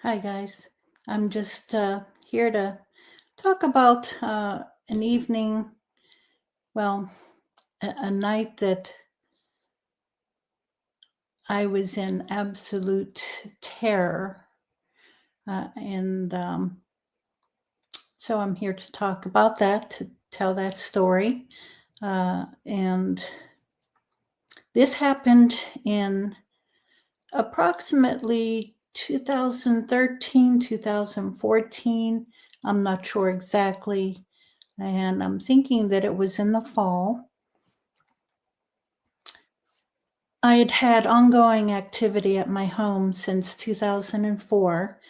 Hi, guys. I'm just here to talk about an evening, well, a night that I was in absolute terror. And so I'm here to talk about that, to tell that story. And this happened in approximately 2013, 2014. I'm not sure exactly, and I'm thinking that it was in the fall. I had had ongoing activity at my home since 2004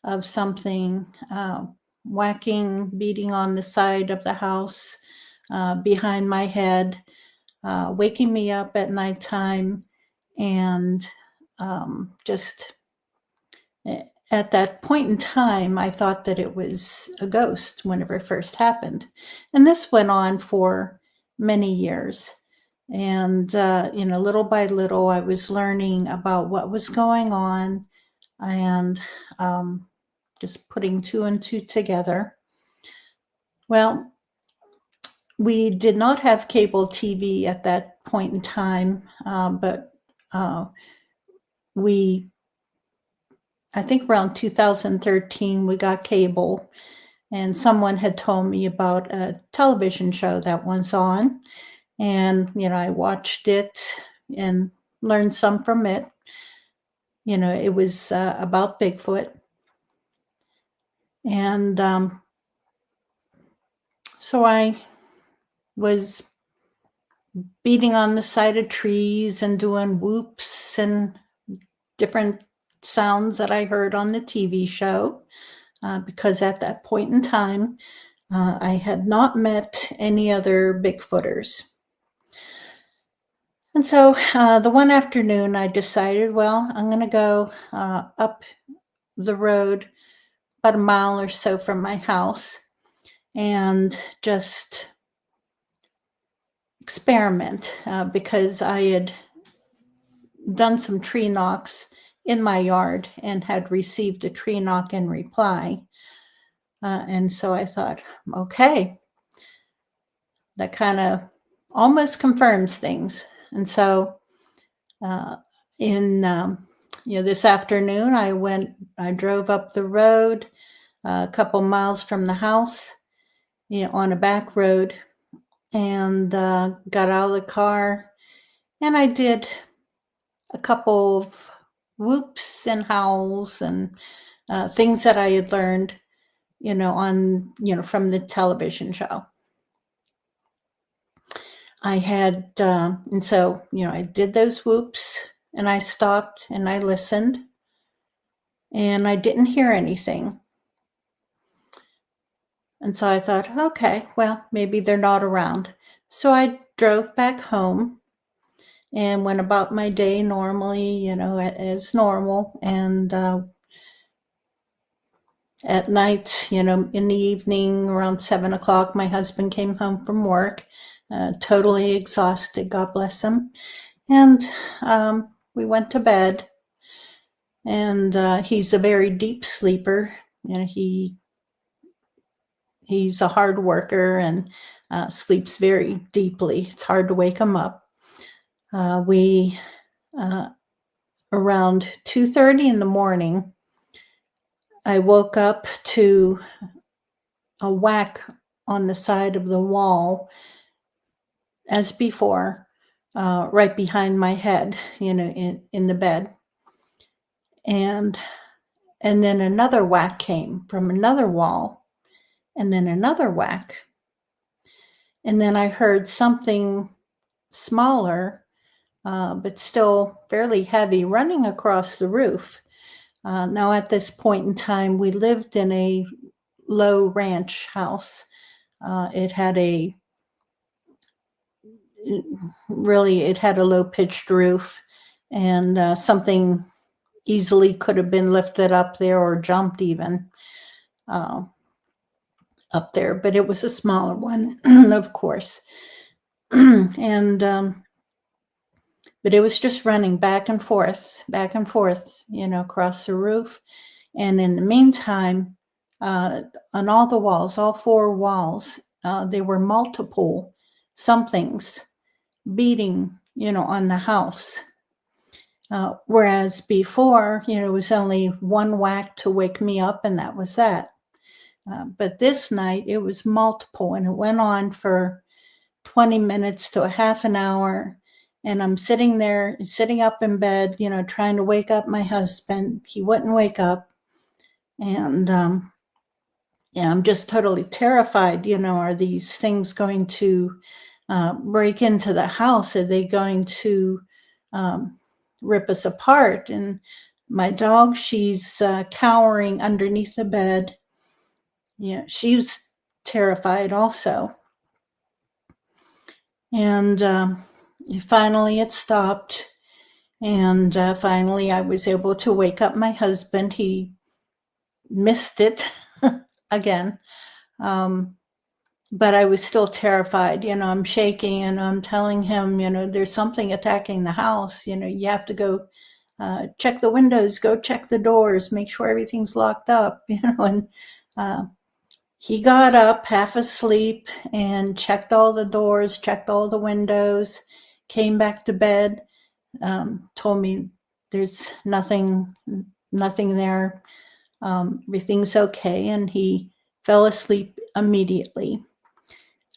of something whacking, beating on the side of the house behind my head, waking me up at nighttime, and just at that point in time, I thought that it was a ghost whenever it first happened. And this went on for many years. And little by little, I was learning about what was going on and just putting two and two together. Well, we did not have cable TV at that point in time, but uh, we I think around 2013, we got cable, and someone had told me about a television show that was on. And, I watched it and learned some from it. It was about Bigfoot. And so I was beating on the side of trees and doing whoops and different sounds that I heard on the TV show. Because at that point in time, I had not met any other Bigfooters. And so the one afternoon, I decided, well, I'm going to go up the road about a mile or so from my house and just experiment because I had done some tree knocks in my yard and had received a tree knock in reply. And so I thought, okay, that kind of almost confirms things. And so uh, in this afternoon, I drove up the road a couple miles from the house, on a back road, and got out of the car, and I did a couple of whoops and howls and things that I had learned, from the television show. And so, I did those whoops and I stopped and I listened and I didn't hear anything. And so I thought, okay, well, maybe they're not around. So I drove back home and went about my day normally, as normal. And at night, in the evening, around 7 o'clock, my husband came home from work, totally exhausted, God bless him. And we went to bed. And he's a very deep sleeper. He's a hard worker and sleeps very deeply. It's hard to wake him up. We around 2:30 in the morning, I woke up to a whack on the side of the wall, as before, right behind my head, in the bed, and then another whack came from another wall, and then another whack. And then I heard something smaller, but still fairly heavy, running across the roof. Now, at this point in time, we lived in a low ranch house. It had a low pitched roof, and something easily could have been lifted up there or jumped even up there, but it was a smaller one, of course. And but it was just running back and forth, across the roof. And in the meantime, on all the walls, all four walls, there were multiple somethings beating, on the house. Whereas before, it was only one whack to wake me up, and that was that. But this night, it was multiple, and it went on for 20 minutes to a half an hour. And I'm sitting there, sitting up in bed, trying to wake up my husband. He wouldn't wake up. And yeah, I'm just totally terrified. Are these things going to break into the house? Are they going to rip us apart? And my dog, she's cowering underneath the bed. Yeah, she was terrified also. And finally it stopped. And finally I was able to wake up my husband. He missed it again. But I was still terrified. I'm shaking and I'm telling him, there's something attacking the house. You have to go check the windows, go check the doors, make sure everything's locked up, and he got up half asleep and checked all the doors, checked all the windows, came back to bed, told me there's nothing there. Everything's okay. And he fell asleep immediately.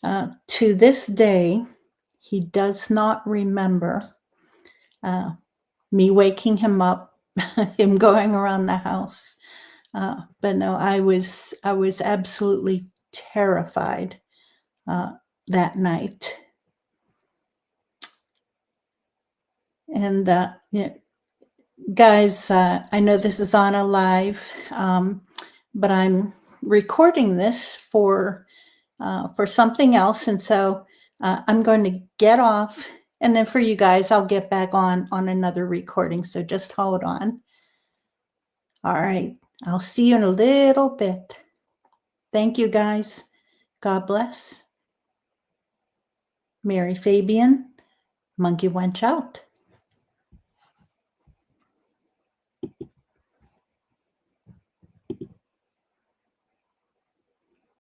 To this day, he does not remember me waking him up, him going around the house. But no, I was absolutely terrified that night. And guys, I know this is on a live, but I'm recording this for something else, and so I'm going to get off, and then for you guys, I'll get back on another recording. So just hold on. All right, I'll see you in a little bit. Thank you, guys. God bless. Mary Fabian, Monkey Wench out.